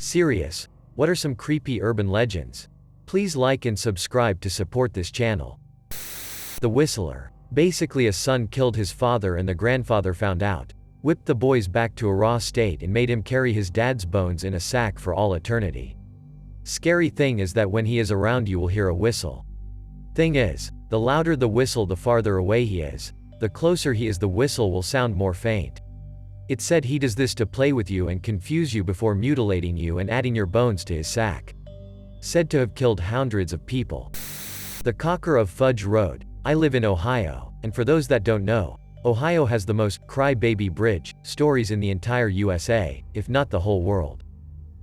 Serious, what are some creepy urban legends? Please like and subscribe to support this channel. The Whistler. Basically, a son killed his father and the grandfather found out, whipped the boys back to a raw state and made him carry his dad's bones in a sack for all eternity. Scary thing is that when he is around you will hear a whistle. Thing is, the louder the whistle the farther away he is, the closer he is the whistle will sound more faint. It's said he does this to play with you and confuse you before mutilating you and adding your bones to his sack. Said to have killed hundreds of people. The Cocker of Fudge Road. I live in Ohio, and for those that don't know, Ohio has the most cry-baby bridge stories in the entire USA, if not the whole world.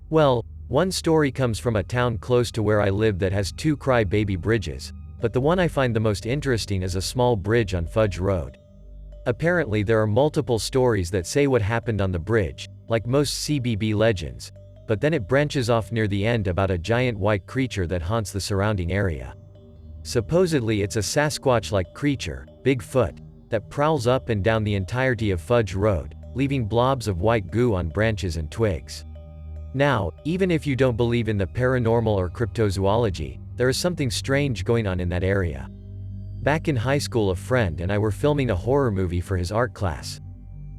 Well, one story comes from a town close to where I live that has 2 cry-baby bridges, but the one I find the most interesting is a small bridge on Fudge Road. Apparently there are multiple stories that say what happened on the bridge, like most CBB legends, but then it branches off near the end about a giant white creature that haunts the surrounding area. Supposedly it's a Sasquatch-like creature, Bigfoot, that prowls up and down the entirety of Fudge Road, leaving blobs of white goo on branches and twigs. Now, even if you don't believe in the paranormal or cryptozoology, there is something strange going on in that area. Back in high school, a friend and I were filming a horror movie for his art class.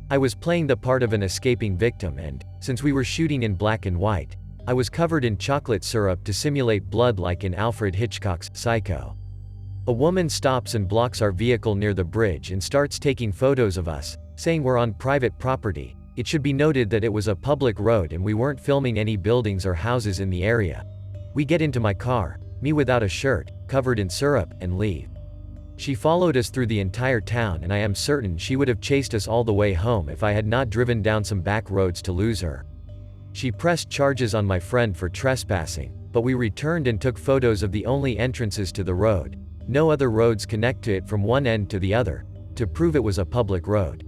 I was playing the part of an escaping victim and, since we were shooting in black and white, I was covered in chocolate syrup to simulate blood like in Alfred Hitchcock's Psycho. A woman stops and blocks our vehicle near the bridge and starts taking photos of us, saying we're on private property. It should be noted that it was a public road and we weren't filming any buildings or houses in the area. We get into my car, me without a shirt, covered in syrup, and leave. She followed us through the entire town and I am certain she would have chased us all the way home if I had not driven down some back roads to lose her. She pressed charges on my friend for trespassing, but we returned and took photos of the only entrances to the road. No other roads connect to it from one end to the other, to prove it was a public road.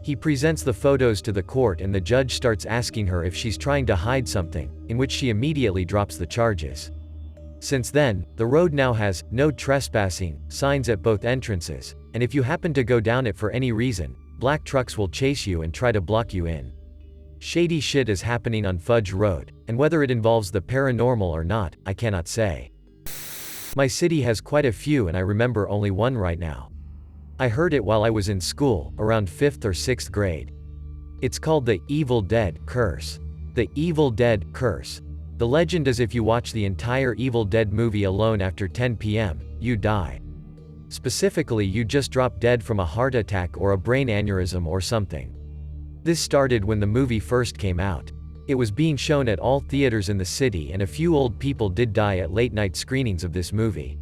He presents the photos to the court and the judge starts asking her if she's trying to hide something, in which she immediately drops the charges. Since then, the road now has "No Trespassing" signs at both entrances, and if you happen to go down it for any reason, black trucks will chase you and try to block you in. Shady shit is happening on Fudge Road, and whether it involves the paranormal or not, I cannot say. My city has quite a few and I remember only one right now. I heard it while I was in school, around 5th or 6th grade. It's called the Evil Dead Curse. The Evil Dead Curse. The legend is if you watch the entire Evil Dead movie alone after 10 p.m., you die. Specifically, you just drop dead from a heart attack or a brain aneurysm or something. This started when the movie first came out. It was being shown at all theaters in the city and a few old people did die at late-night screenings of this movie.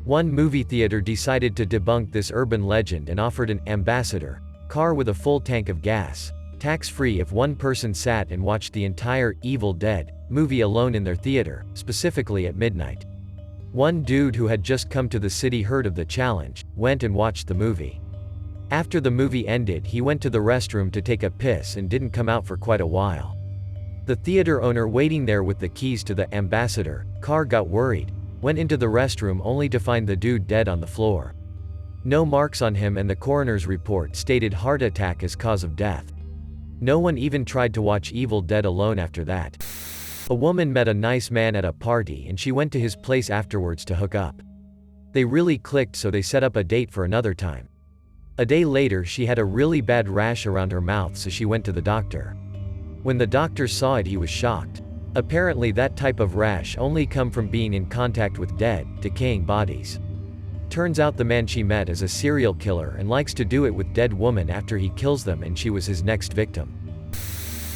One movie theater decided to debunk this urban legend and offered an ambassador car with a full tank of gas, tax-free if one person sat and watched the entire Evil Dead movie alone in their theater, specifically at midnight. One dude who had just come to the city heard of the challenge, went and watched the movie. After the movie ended, he went to the restroom to take a piss and didn't come out for quite a while. The theater owner waiting there with the keys to the ambassador car got worried, went into the restroom only to find the dude dead on the floor. No marks on him and the coroner's report stated heart attack as cause of death. No one even tried to watch Evil Dead alone after that. A woman met a nice man at a party and she went to his place afterwards to hook up. They really clicked, so they set up a date for another time. A day later she had a really bad rash around her mouth, so she went to the doctor. When the doctor saw it, he was shocked. Apparently that type of rash only come from being in contact with dead, decaying bodies. Turns out the man she met is a serial killer and likes to do it with dead women after he kills them, and she was his next victim.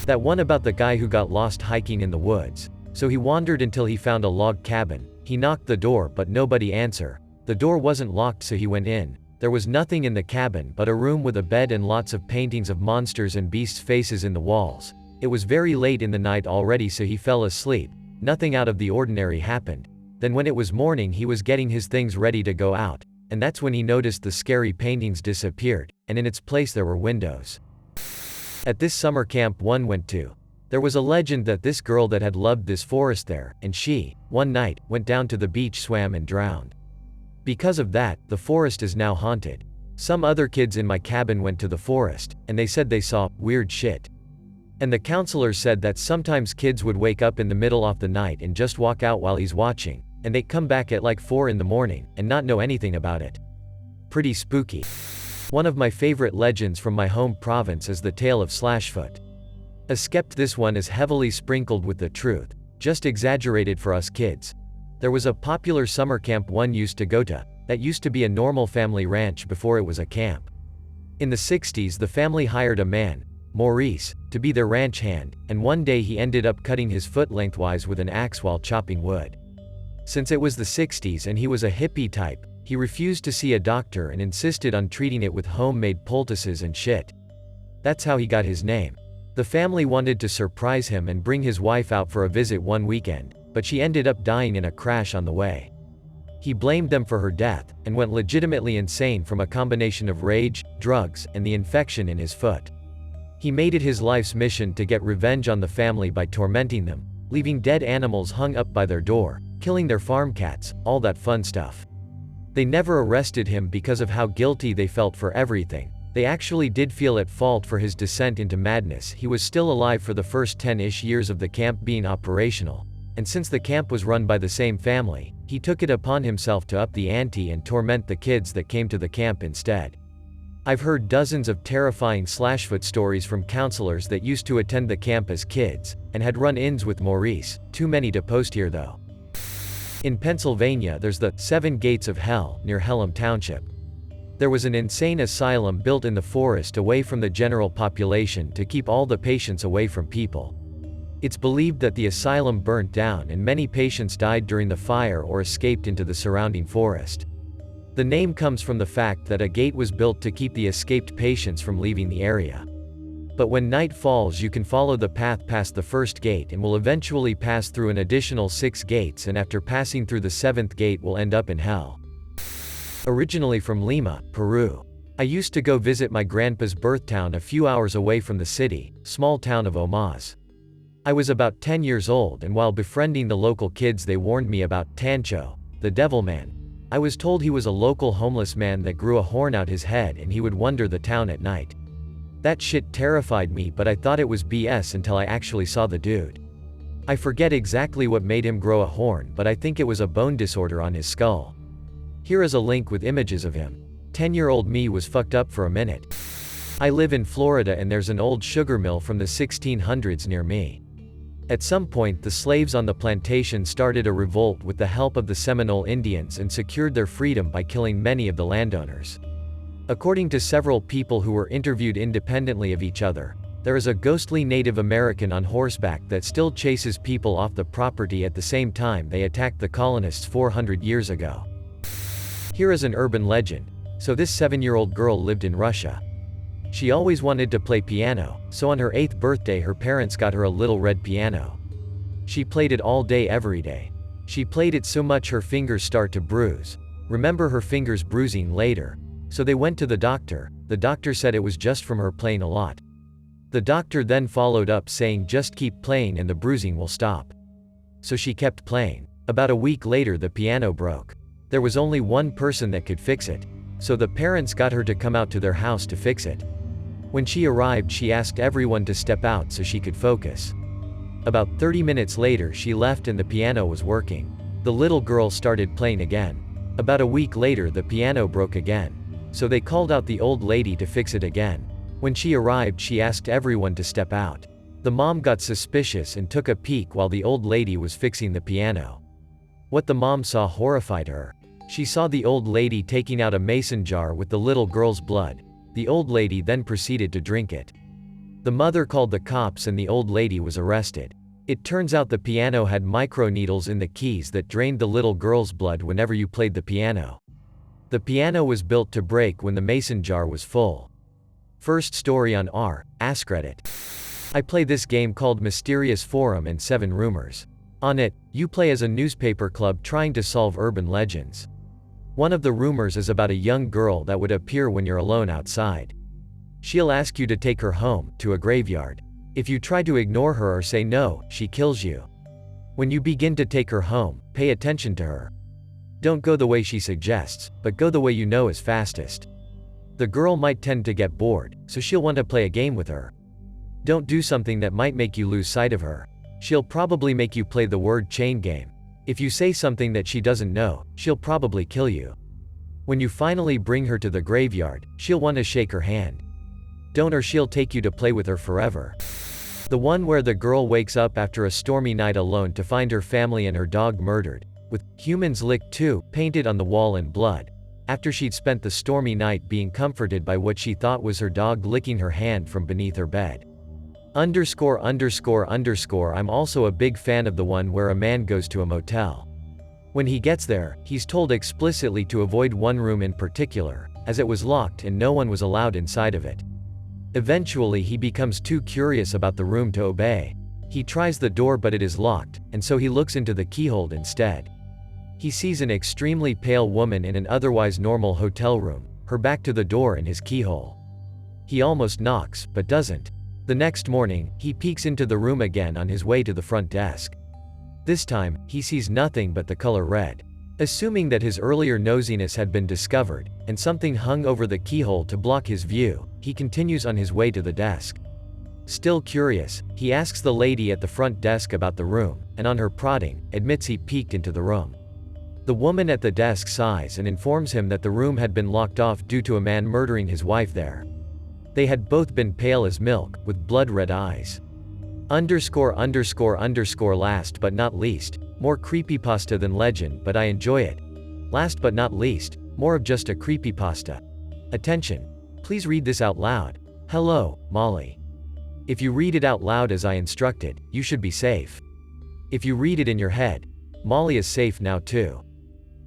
That one about the guy who got lost hiking in the woods. So he wandered until he found a log cabin. He knocked the door but nobody answered. The door wasn't locked, so he went in. There was nothing in the cabin but a room with a bed and lots of paintings of monsters and beasts' faces in the walls. It was very late in the night already, so he fell asleep. Nothing out of the ordinary happened. Then when it was morning, he was getting his things ready to go out, and that's when he noticed the scary paintings disappeared, and in its place there were windows. At this summer camp one went to, there was a legend that this girl that had loved this forest there, and she, one night, went down to the beach, swam and drowned. Because of that, the forest is now haunted. Some other kids in my cabin went to the forest, and they said they saw weird shit. And the counselor said that sometimes kids would wake up in the middle of the night and just walk out while he's watching, and they'd come back at like 4 in the morning, and not know anything about it. Pretty spooky. One of my favorite legends from my home province is the tale of Slashfoot. Except this one is heavily sprinkled with the truth, just exaggerated for us kids. There was a popular summer camp one used to go to, that used to be a normal family ranch before it was a camp. In the 60s the family hired a man, Maurice, to be their ranch hand, and one day he ended up cutting his foot lengthwise with an axe while chopping wood. Since it was the 60s and he was a hippie type, he refused to see a doctor and insisted on treating it with homemade poultices and shit. That's how he got his name. The family wanted to surprise him and bring his wife out for a visit one weekend, but she ended up dying in a crash on the way. He blamed them for her death, and went legitimately insane from a combination of rage, drugs, and the infection in his foot. He made it his life's mission to get revenge on the family by tormenting them, leaving dead animals hung up by their door, killing their farm cats, all that fun stuff. They never arrested him because of how guilty they felt for everything. They actually did feel at fault for his descent into madness. He was still alive for the first 10-ish years of the camp being operational, and since the camp was run by the same family, he took it upon himself to up the ante and torment the kids that came to the camp instead. I've heard dozens of terrifying Slashfoot stories from counselors that used to attend the camp as kids, and had run-ins with Maurice, too many to post here though. In Pennsylvania there's the 7 Gates of Hell near Hellam Township. There was an insane asylum built in the forest away from the general population to keep all the patients away from people. It's believed that the asylum burnt down and many patients died during the fire or escaped into the surrounding forest. The name comes from the fact that a gate was built to keep the escaped patients from leaving the area. But when night falls you can follow the path past the first gate and will eventually pass through an additional 6 gates, and after passing through the 7th gate will end up in hell. Originally from Lima, Peru. I used to go visit my grandpa's birthtown a few hours away from the city, small town of Omaz. I was about 10 years old, and while befriending the local kids they warned me about Tancho, the devil man. I was told he was a local homeless man that grew a horn out his head and he would wander the town at night. That shit terrified me, but I thought it was BS until I actually saw the dude. I forget exactly what made him grow a horn, but I think it was a bone disorder on his skull. Here is a link with images of him. 10-year-old me was fucked up for a minute. I live in Florida and there's an old sugar mill from the 1600s near me. At some point the slaves on the plantation started a revolt with the help of the Seminole Indians and secured their freedom by killing many of the landowners. According to several people who were interviewed independently of each other, there is a ghostly Native American on horseback that still chases people off the property at the same time they attacked the colonists 400 years ago. Here is an urban legend. So this 7-year-old girl lived in Russia. She always wanted to play piano, so on her 8th birthday her parents got her a little red piano. She played it all day every day. She played it so much her fingers start to bruise. Remember her fingers bruising later. So they went to the doctor. The doctor said it was just from her playing a lot. The doctor then followed up saying just keep playing and the bruising will stop. So she kept playing. About a week later the piano broke. There was only one person that could fix it. So the parents got her to come out to their house to fix it. When she arrived she asked everyone to step out so she could focus. About 30 minutes later she left and the piano was working. The little girl started playing again. About a week later the piano broke again. So they called out the old lady to fix it again. When she arrived she asked everyone to step out. The mom got suspicious and took a peek while the old lady was fixing the piano. What the mom saw horrified her. She saw the old lady taking out a mason jar with the little girl's blood. The old lady then proceeded to drink it. The mother called the cops and the old lady was arrested. It turns out the piano had microneedles in the keys that drained the little girl's blood whenever you played the piano. The piano was built to break when the mason jar was full. First story on Ask Reddit. I play this game called Mysterious Forum and 7 Rumors. On it, you play as a newspaper club trying to solve urban legends. One of the rumors is about a young girl that would appear when you're alone outside. She'll ask you to take her home, to a graveyard. If you try to ignore her or say no, she kills you. When you begin to take her home, pay attention to her. Don't go the way she suggests, but go the way you know is fastest. The girl might tend to get bored, so she'll want to play a game with her. Don't do something that might make you lose sight of her. She'll probably make you play the word chain game. If you say something that she doesn't know, she'll probably kill you. When you finally bring her to the graveyard, she'll want to shake her hand. Don't, or she'll take you to play with her forever. The one where the girl wakes up after a stormy night alone to find her family and her dog murdered, with "Humans Licked Too" painted on the wall in blood, after she'd spent the stormy night being comforted by what she thought was her dog licking her hand from beneath her bed. I'm also a big fan of the one where a man goes to a motel. When he gets there, he's told explicitly to avoid one room in particular, as it was locked and no one was allowed inside of it. Eventually he becomes too curious about the room to obey. He tries the door but it is locked, and so he looks into the keyhole instead. He sees an extremely pale woman in an otherwise normal hotel room, her back to the door in his keyhole. He almost knocks, but doesn't. The next morning, he peeks into the room again on his way to the front desk. This time, he sees nothing but the color red. Assuming that his earlier nosiness had been discovered, and something hung over the keyhole to block his view, he continues on his way to the desk. Still curious, he asks the lady at the front desk about the room, and on her prodding, admits he peeked into the room. The woman at the desk sighs and informs him that the room had been locked off due to a man murdering his wife there. They had both been pale as milk, with blood-red eyes. Last but not least, more creepypasta than legend, but I enjoy it. Last but not least, more of just a creepypasta. Attention! Please read this out loud. Hello, Molly. If you read it out loud as I instructed, you should be safe. If you read it in your head, Molly is safe now too.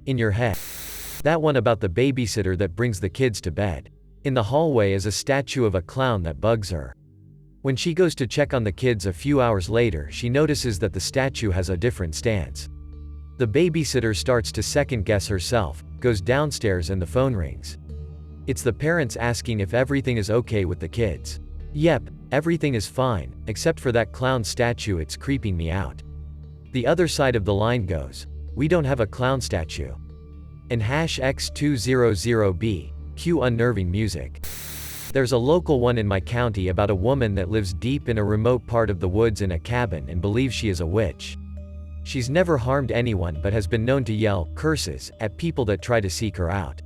In your head. That one about the babysitter that brings the kids to bed. In the hallway is a statue of a clown that bugs her. When she goes to check on the kids a few hours later, she notices that the statue has a different stance. The babysitter starts to second-guess herself, goes downstairs and the phone rings. It's the parents asking if everything is okay with the kids. Yep, everything is fine, except for that clown statue, it's creeping me out. The other side of the line goes, we don't have a clown statue. And #X200B. Cue unnerving music. There's a local one in my county about a woman that lives deep in a remote part of the woods in a cabin and believes she is a witch. She's never harmed anyone but has been known to yell curses at people that try to seek her out.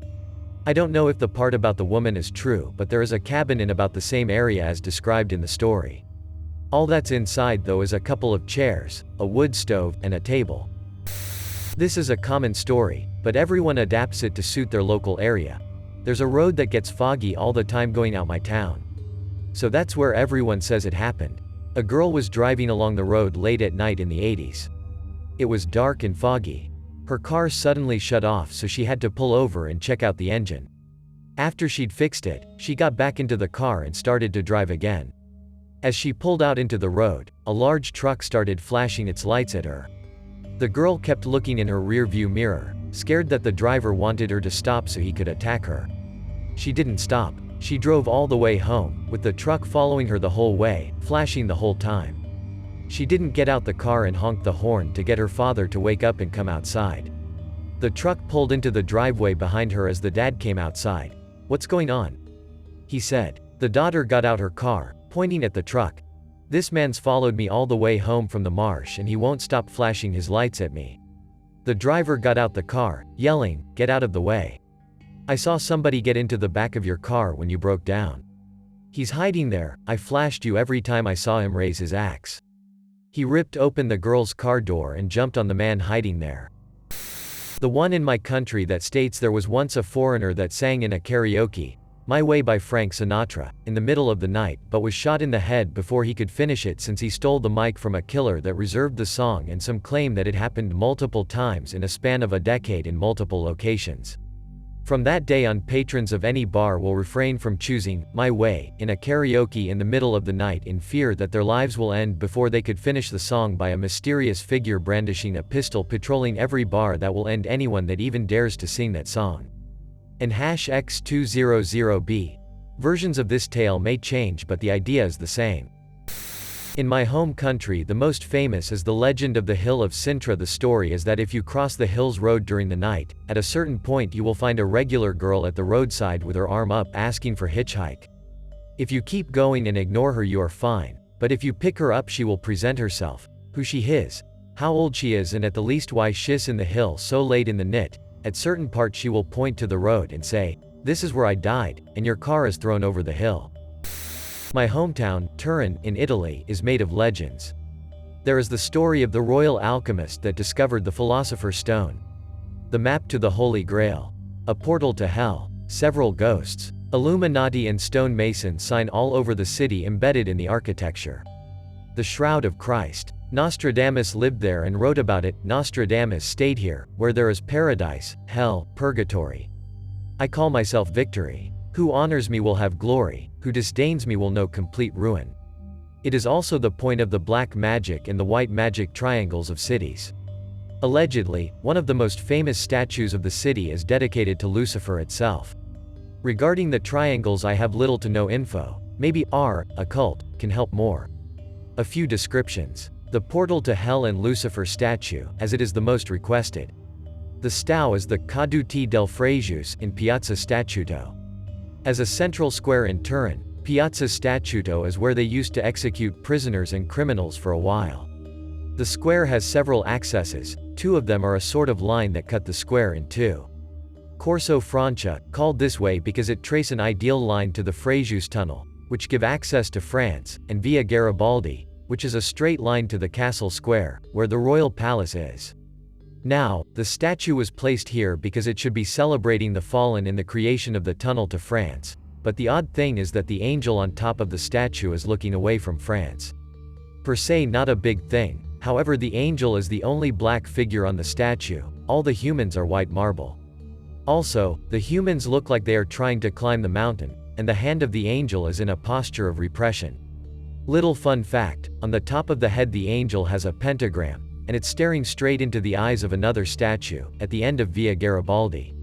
I don't know if the part about the woman is true, but there is a cabin in about the same area as described in the story. All that's inside though is a couple of chairs, a wood stove, and a table. This is a common story, but everyone adapts it to suit their local area. There's a road that gets foggy all the time going out my town. So that's where everyone says it happened. A girl was driving along the road late at night in the 80s. It was dark and foggy. Her car suddenly shut off, so she had to pull over and check out the engine. After she'd fixed it, she got back into the car and started to drive again. As she pulled out into the road, a large truck started flashing its lights at her. The girl kept looking in her rear-view mirror, scared that the driver wanted her to stop so he could attack her. She didn't stop. She drove all the way home, with the truck following her the whole way, flashing the whole time. She didn't get out the car and honk the horn to get her father to wake up and come outside. The truck pulled into the driveway behind her as the dad came outside. "What's going on?" he said. The daughter got out her car, pointing at the truck. "This man's followed me all the way home from the marsh and he won't stop flashing his lights at me." The driver got out the car, yelling, "Get out of the way. I saw somebody get into the back of your car when you broke down. He's hiding there. I flashed you every time I saw him raise his axe." He ripped open the girl's car door and jumped on the man hiding there. The one in my country that states there was once a foreigner that sang in a karaoke, "My Way" by Frank Sinatra, in the middle of the night, but was shot in the head before he could finish it since he stole the mic from a killer that reserved the song, and some claim that it happened multiple times in a span of a decade in multiple locations. From that day on, patrons of any bar will refrain from choosing "My Way" in a karaoke in the middle of the night in fear that their lives will end before they could finish the song by a mysterious figure brandishing a pistol patrolling every bar that will end anyone that even dares to sing that song. And #X200B. Versions of this tale may change, but the idea is the same. In my home country, the most famous is the legend of the Hill of Sintra. The story is that if you cross the Hills Road during the night, at a certain point you will find a regular girl at the roadside with her arm up asking for hitchhike. If you keep going and ignore her, you are fine, But if you pick her up she will present herself, who she is, how old she is and at the least why she's in the hill so late in the night. At certain parts she will point to the road and say, "This is where I died, and your car is thrown over the hill." My hometown, Turin, in Italy, is made of legends. There is the story of the royal alchemist that discovered the Philosopher's Stone, the map to the Holy Grail, a portal to hell, several ghosts, Illuminati and stonemason sign all over the city embedded in the architecture. The Shroud of Christ. Nostradamus lived there and wrote about it. Nostradamus stayed here, where there is paradise, hell, purgatory. I call myself victory. Who honors me will have glory, who disdains me will know complete ruin. It is also the point of the black magic and the white magic triangles of cities. Allegedly, one of the most famous statues of the city is dedicated to Lucifer itself. Regarding the triangles I have little to no info. Maybe R, occult, can help more. A few descriptions. The portal to hell and Lucifer statue, as it is the most requested. The stao is the Caduti del Frejus in Piazza Statuto. As a central square in Turin, Piazza Statuto is where they used to execute prisoners and criminals for a while. The square has several accesses, two of them are a sort of line that cut the square in two. Corso Francia, called this way because it trace an ideal line to the Frejus tunnel, which give access to France, and Via Garibaldi, which is a straight line to the castle square, where the royal palace is. Now, the statue was placed here because it should be celebrating the fallen in the creation of the tunnel to France, but the odd thing is that the angel on top of the statue is looking away from France. Per se not a big thing, however the angel is the only black figure on the statue, all the humans are white marble. Also, the humans look like they are trying to climb the mountain, and the hand of the angel is in a posture of repression. Little fun fact, on the top of the head the angel has a pentagram, and it's staring straight into the eyes of another statue, at the end of Via Garibaldi.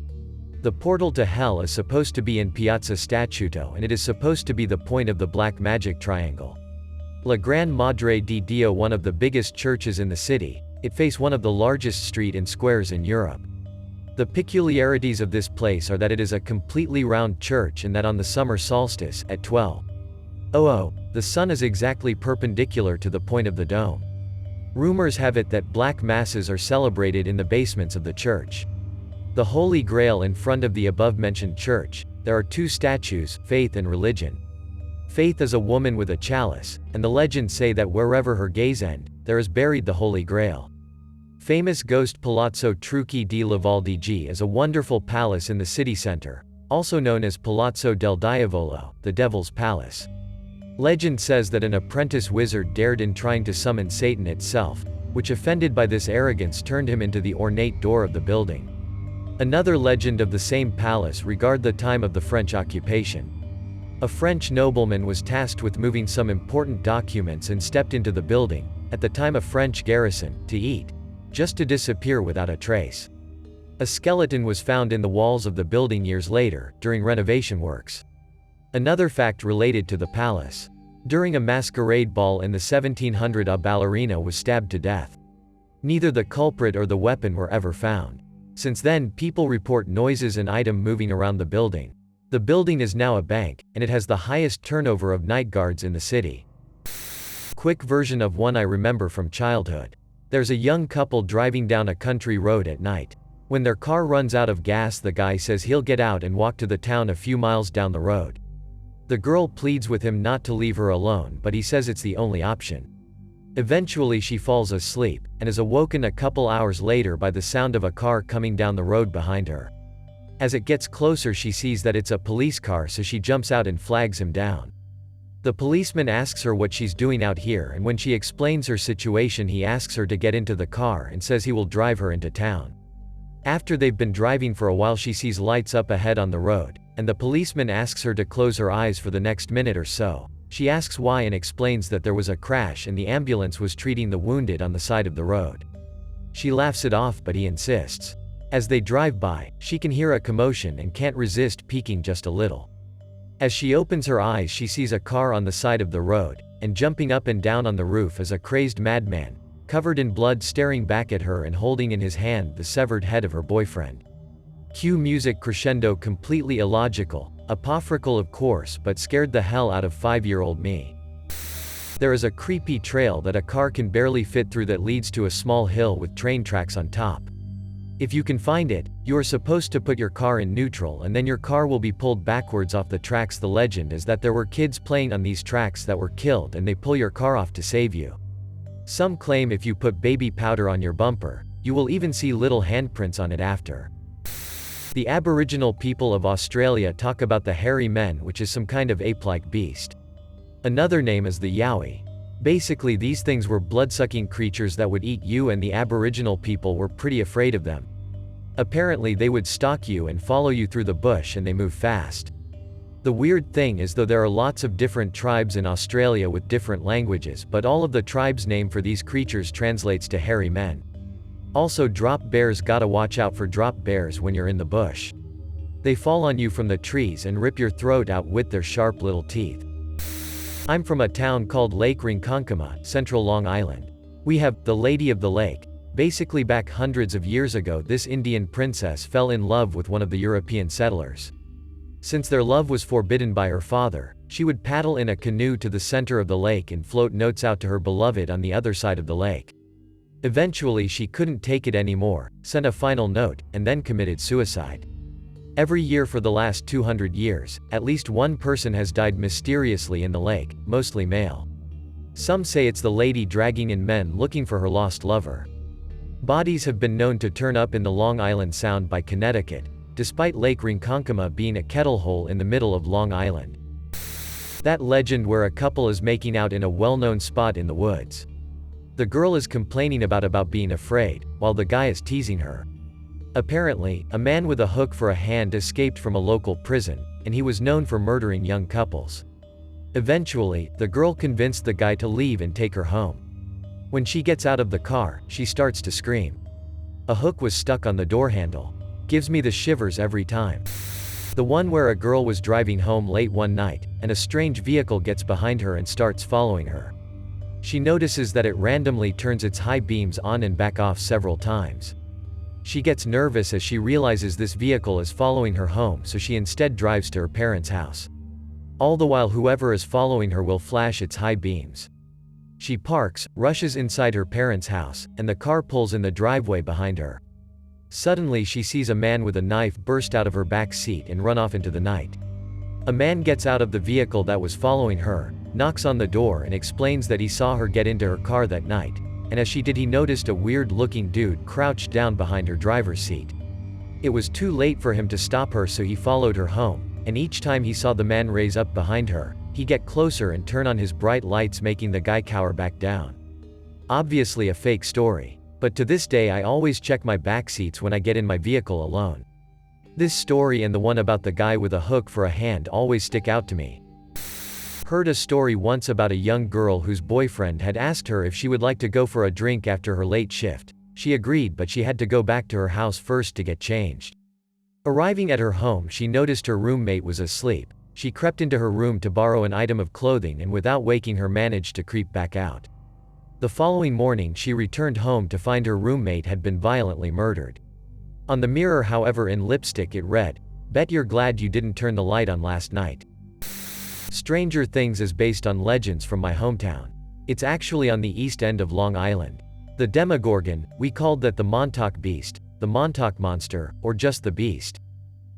The portal to hell is supposed to be in Piazza Statuto and it is supposed to be the point of the black magic triangle. La Gran Madre di Dio, one of the biggest churches in the city, it faces one of the largest street and squares in Europe. The peculiarities of this place are that it is a completely round church and that on the summer solstice, at 12:00, the sun is exactly perpendicular to the point of the dome. Rumors have it that black masses are celebrated in the basements of the church. The Holy Grail in front of the above-mentioned church, there are two statues, Faith and Religion. Faith is a woman with a chalice, and the legends say that wherever her gaze ends, there is buried the Holy Grail. Famous ghost Palazzo Trucchi di Lavaldigi is a wonderful palace in the city center, also known as Palazzo del Diavolo, the Devil's Palace. Legend says that an apprentice wizard dared in trying to summon Satan itself, which offended by this arrogance turned him into the ornate door of the building. Another legend of the same palace regard the time of the French occupation. A French nobleman was tasked with moving some important documents and stepped into the building, at the time a French garrison, to eat, just to disappear without a trace. A skeleton was found in the walls of the building years later, during renovation works. Another fact related to the palace. During a masquerade ball in the 1700s, a ballerina was stabbed to death. Neither the culprit or the weapon were ever found. Since then, people report noises and items moving around the building. The building is now a bank, and it has the highest turnover of night guards in the city. Quick version of one I remember from childhood. There's a young couple driving down a country road at night. When their car runs out of gas, the guy says he'll get out and walk to the town a few miles down the road. The girl pleads with him not to leave her alone, but he says it's the only option. Eventually she falls asleep, and is awoken a couple hours later by the sound of a car coming down the road behind her. As it gets closer she sees that it's a police car, so she jumps out and flags him down. The policeman asks her what she's doing out here, and when she explains her situation he asks her to get into the car and says he will drive her into town. After they've been driving for a while she sees lights up ahead on the road, and the policeman asks her to close her eyes for the next minute or so. She asks why and explains that there was a crash and the ambulance was treating the wounded on the side of the road. She laughs it off, but he insists. As they drive by, she can hear a commotion and can't resist peeking just a little. As she opens her eyes she sees a car on the side of the road, and jumping up and down on the roof is a crazed madman, covered in blood, staring back at her and holding in his hand the severed head of her boyfriend. Cue music crescendo, completely illogical, apocryphal of course, but scared the hell out of 5-year-old me. There is a creepy trail that a car can barely fit through that leads to a small hill with train tracks on top. If you can find it, you are supposed to put your car in neutral and then your car will be pulled backwards off the tracks. The legend is that there were kids playing on these tracks that were killed and they pull your car off to save you. Some claim if you put baby powder on your bumper, you will even see little handprints on it after. The Aboriginal people of Australia talk about the hairy men, which is some kind of ape-like beast. Another name is the yowie. Basically these things were blood-sucking creatures that would eat you, and the Aboriginal people were pretty afraid of them. Apparently they would stalk you and follow you through the bush, and they move fast. The weird thing is though there are lots of different tribes in Australia with different languages, but all of the tribes' name for these creatures translates to hairy men. Also drop bears, gotta watch out for drop bears when you're in the bush. They fall on you from the trees and rip your throat out with their sharp little teeth. I'm from a town called Lake Ronkonkoma, Central Long Island. We have the Lady of the Lake. Basically back hundreds of years ago this Indian princess fell in love with one of the European settlers. Since their love was forbidden by her father, she would paddle in a canoe to the center of the lake and float notes out to her beloved on the other side of the lake. Eventually she couldn't take it anymore, sent a final note, and then committed suicide. Every year for the last 200 years, at least one person has died mysteriously in the lake, mostly male. Some say it's the lady dragging in men looking for her lost lover. Bodies have been known to turn up in the Long Island Sound by Connecticut, despite Lake Ronkonkoma being a kettle hole in the middle of Long Island. That legend where a couple is making out in a well-known spot in the woods. The girl is complaining about being afraid, while the guy is teasing her. Apparently, a man with a hook for a hand escaped from a local prison, and he was known for murdering young couples. Eventually, the girl convinced the guy to leave and take her home. When she gets out of the car, she starts to scream. A hook was stuck on the door handle. Gives me the shivers every time. The one where a girl was driving home late one night, and a strange vehicle gets behind her and starts following her. She notices that it randomly turns its high beams on and back off several times. She gets nervous as she realizes this vehicle is following her home, so she instead drives to her parents' house. All the while whoever is following her will flash its high beams. She parks, rushes inside her parents' house, and the car pulls in the driveway behind her. Suddenly she sees a man with a knife burst out of her back seat and run off into the night. A man gets out of the vehicle that was following her, knocks on the door and explains that he saw her get into her car that night, and as she did he noticed a weird-looking dude crouched down behind her driver's seat. It was too late for him to stop her, so he followed her home, and each time he saw the man raise up behind her, he'd get closer and turn on his bright lights, making the guy cower back down. Obviously a fake story, but to this day I always check my back seats when I get in my vehicle alone. This story and the one about the guy with a hook for a hand always stick out to me. Heard a story once about a young girl whose boyfriend had asked her if she would like to go for a drink after her late shift. She agreed, but she had to go back to her house first to get changed. Arriving at her home, she noticed her roommate was asleep. She crept into her room to borrow an item of clothing and without waking her managed to creep back out. The following morning she returned home to find her roommate had been violently murdered. On the mirror, however, in lipstick it read, "Bet you're glad you didn't turn the light on last night." Stranger Things is based on legends from my hometown. It's actually on the east end of Long Island. The Demogorgon, we called that the Montauk Beast, the Montauk Monster, or just the Beast.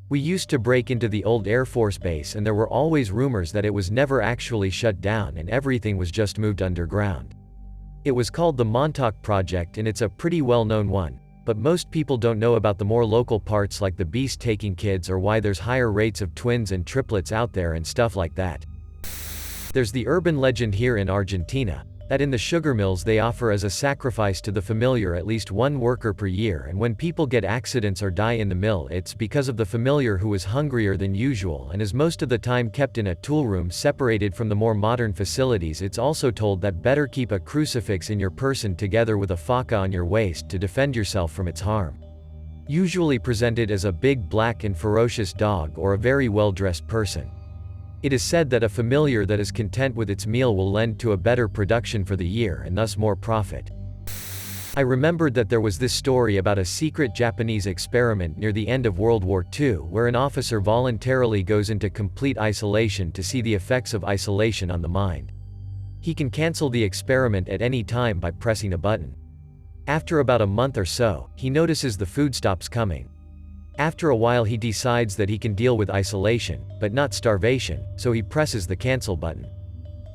We used to break into the old Air Force Base and there were always rumors that it was never actually shut down and everything was just moved underground. It was called the Montauk Project and it's a pretty well-known one, but most people don't know about the more local parts like the Beast taking kids or why there's higher rates of twins and triplets out there and stuff like that. There's the urban legend here in Argentina, that in the sugar mills they offer as a sacrifice to the familiar at least one worker per year, and when people get accidents or die in the mill it's because of the familiar who is hungrier than usual and is most of the time kept in a tool room separated from the more modern facilities. It's also told that better keep a crucifix in your person together with a faca on your waist to defend yourself from its harm. Usually presented as a big black and ferocious dog or a very well-dressed person. It is said that a familiar that is content with its meal will lend to a better production for the year and thus more profit. I remembered that there was this story about a secret Japanese experiment near the end of World War II where an officer voluntarily goes into complete isolation to see the effects of isolation on the mind. He can cancel the experiment at any time by pressing a button. After about a month or so, he notices the food stops coming. After a while he decides that he can deal with isolation, but not starvation, so he presses the cancel button.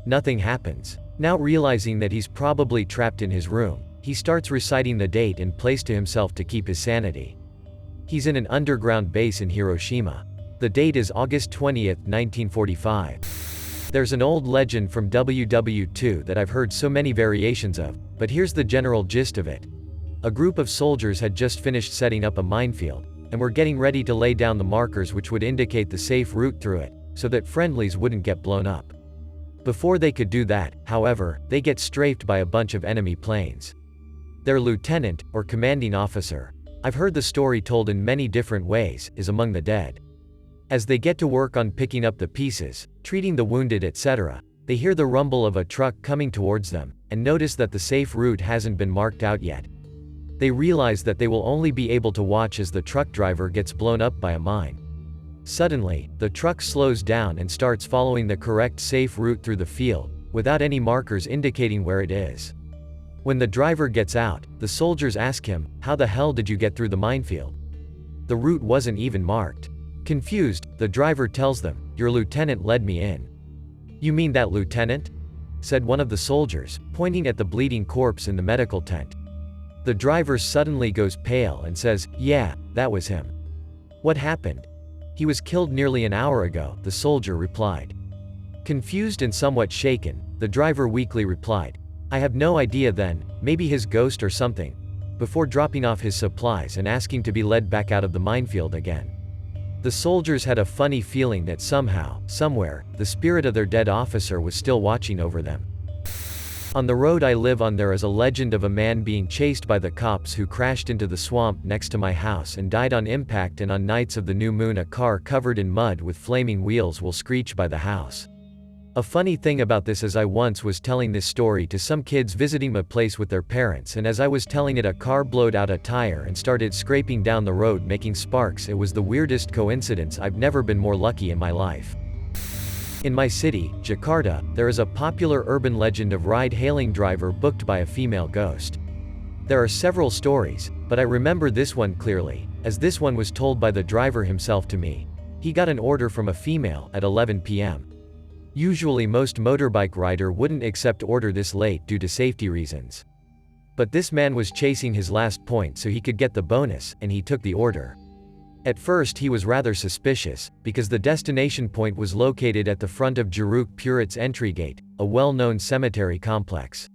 Nothing happens. Now realizing that he's probably trapped in his room, he starts reciting the date and place to himself to keep his sanity. He's in an underground base in Hiroshima. The date is August 20th, 1945. There's an old legend from WW2 that I've heard so many variations of, but here's the general gist of it. A group of soldiers had just finished setting up a minefield, and were getting ready to lay down the markers which would indicate the safe route through it, so that friendlies wouldn't get blown up. Before they could do that, however, they get strafed by a bunch of enemy planes. Their lieutenant, or commanding officer, I've heard the story told in many different ways, is among the dead. As they get to work on picking up the pieces, treating the wounded etc., they hear the rumble of a truck coming towards them, and notice that the safe route hasn't been marked out yet. They realize that they will only be able to watch as the truck driver gets blown up by a mine. Suddenly, the truck slows down and starts following the correct safe route through the field, without any markers indicating where it is. When the driver gets out, the soldiers ask him, "How the hell did you get through the minefield? The route wasn't even marked." Confused, the driver tells them, "Your lieutenant led me in." "You mean that lieutenant?" said one of the soldiers, pointing at the bleeding corpse in the medical tent. The driver suddenly goes pale and says, "Yeah, that was him." "What happened?" "He was killed nearly an hour ago," the soldier replied. Confused and somewhat shaken, the driver weakly replied, "I have no idea then, maybe his ghost or something," before dropping off his supplies and asking to be led back out of the minefield again. The soldiers had a funny feeling that somehow, somewhere, the spirit of their dead officer was still watching over them. On the road I live on there is a legend of a man being chased by the cops who crashed into the swamp next to my house and died on impact, and on nights of the new moon a car covered in mud with flaming wheels will screech by the house. A funny thing about this is I once was telling this story to some kids visiting my place with their parents, and as I was telling it a car blowed out a tire and started scraping down the road making sparks. It was the weirdest coincidence. I've never been more lucky in my life. In my city, Jakarta, there is a popular urban legend of ride-hailing driver booked by a female ghost. There are several stories, but I remember this one clearly, as this one was told by the driver himself to me. He got an order from a female at 11 p.m. Usually most motorbike rider wouldn't accept order this late due to safety reasons. But this man was chasing his last point so he could get the bonus, and he took the order. At first he was rather suspicious, because the destination point was located at the front of Jeruk Purit's entry gate, a well-known cemetery complex.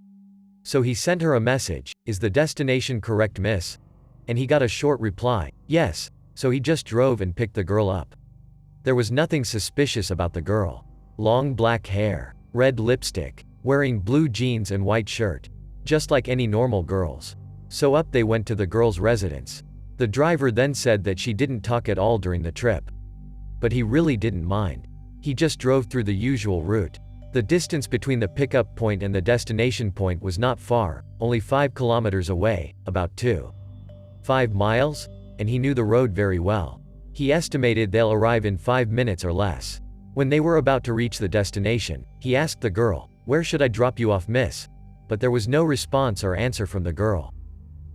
So he sent her a message, "Is the destination correct, miss?" And he got a short reply, "Yes," so he just drove and picked the girl up. There was nothing suspicious about the girl. Long black hair, red lipstick, wearing blue jeans and white shirt. Just like any normal girls. So up they went to the girl's residence. The driver then said that she didn't talk at all during the trip. But he really didn't mind. He just drove through the usual route. The distance between the pickup point and the destination point was not far, only 5 kilometers away, about 2.5 miles, and he knew the road very well. He estimated they'll arrive in 5 minutes or less. When they were about to reach the destination, he asked the girl, "Where should I drop you off, miss?" But there was no response or answer from the girl.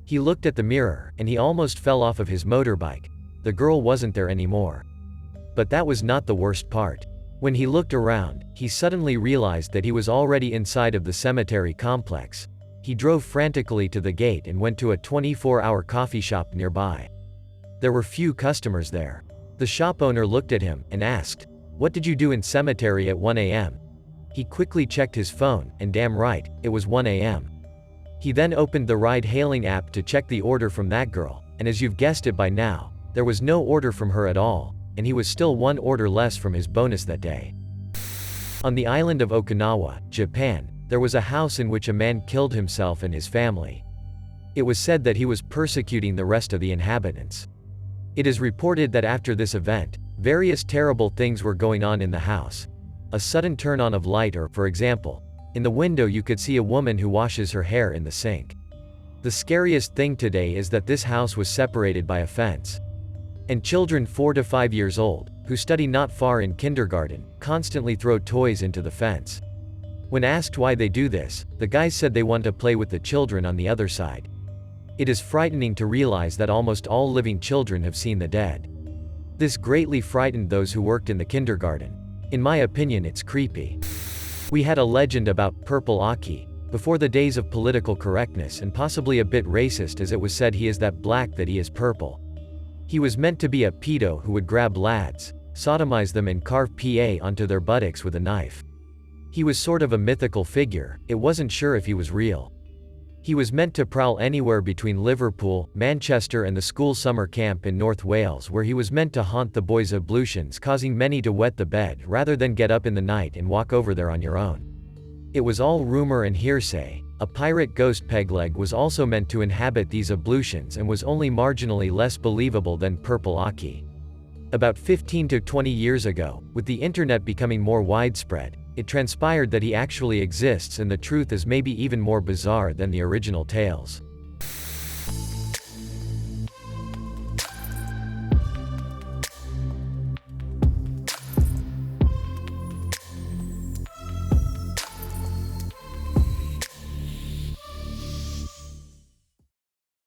He looked at the mirror, and he almost fell off of his motorbike. The girl wasn't there anymore. But that was not the worst part. When he looked around, he suddenly realized that he was already inside of the cemetery complex. He drove frantically to the gate and went to a 24-hour coffee shop nearby. There were few customers there. The shop owner looked at him and asked, "What did you do in cemetery at 1 a.m.? He quickly checked his phone, and damn right, it was 1 a.m. He then opened the ride-hailing app to check the order from that girl, and as you've guessed it by now, there was no order from her at all, and he was still one order less from his bonus that day. On the island of Okinawa, Japan, there was a house in which a man killed himself and his family. It was said that he was persecuting the rest of the inhabitants. It is reported that after this event, various terrible things were going on in the house. A sudden turn on of light, or, for example, in the window you could see a woman who washes her hair in the sink. The scariest thing today is that this house was separated by a fence. And children 4 to 5 years old, who study not far in kindergarten, constantly throw toys into the fence. When asked why they do this, the guys said they want to play with the children on the other side. It is frightening to realize that almost all living children have seen the dead. This greatly frightened those who worked in the kindergarten. In my opinion, it's creepy. We had a legend about Purple Aki, before the days of political correctness and possibly a bit racist, as it was said he is that black that he is purple. He was meant to be a pedo who would grab lads, sodomize them and carve PA onto their buttocks with a knife. He was sort of a mythical figure, it wasn't sure if he was real. He was meant to prowl anywhere between Liverpool, Manchester and the school summer camp in North Wales, where he was meant to haunt the boys' ablutions, causing many to wet the bed rather than get up in the night and walk over there on your own. It was all rumor and hearsay. A pirate ghost Pegleg was also meant to inhabit these ablutions and was only marginally less believable than Purple Aki. About 15 to 20 years ago, with the internet becoming more widespread, it transpired that he actually exists, and the truth is maybe even more bizarre than the original tales.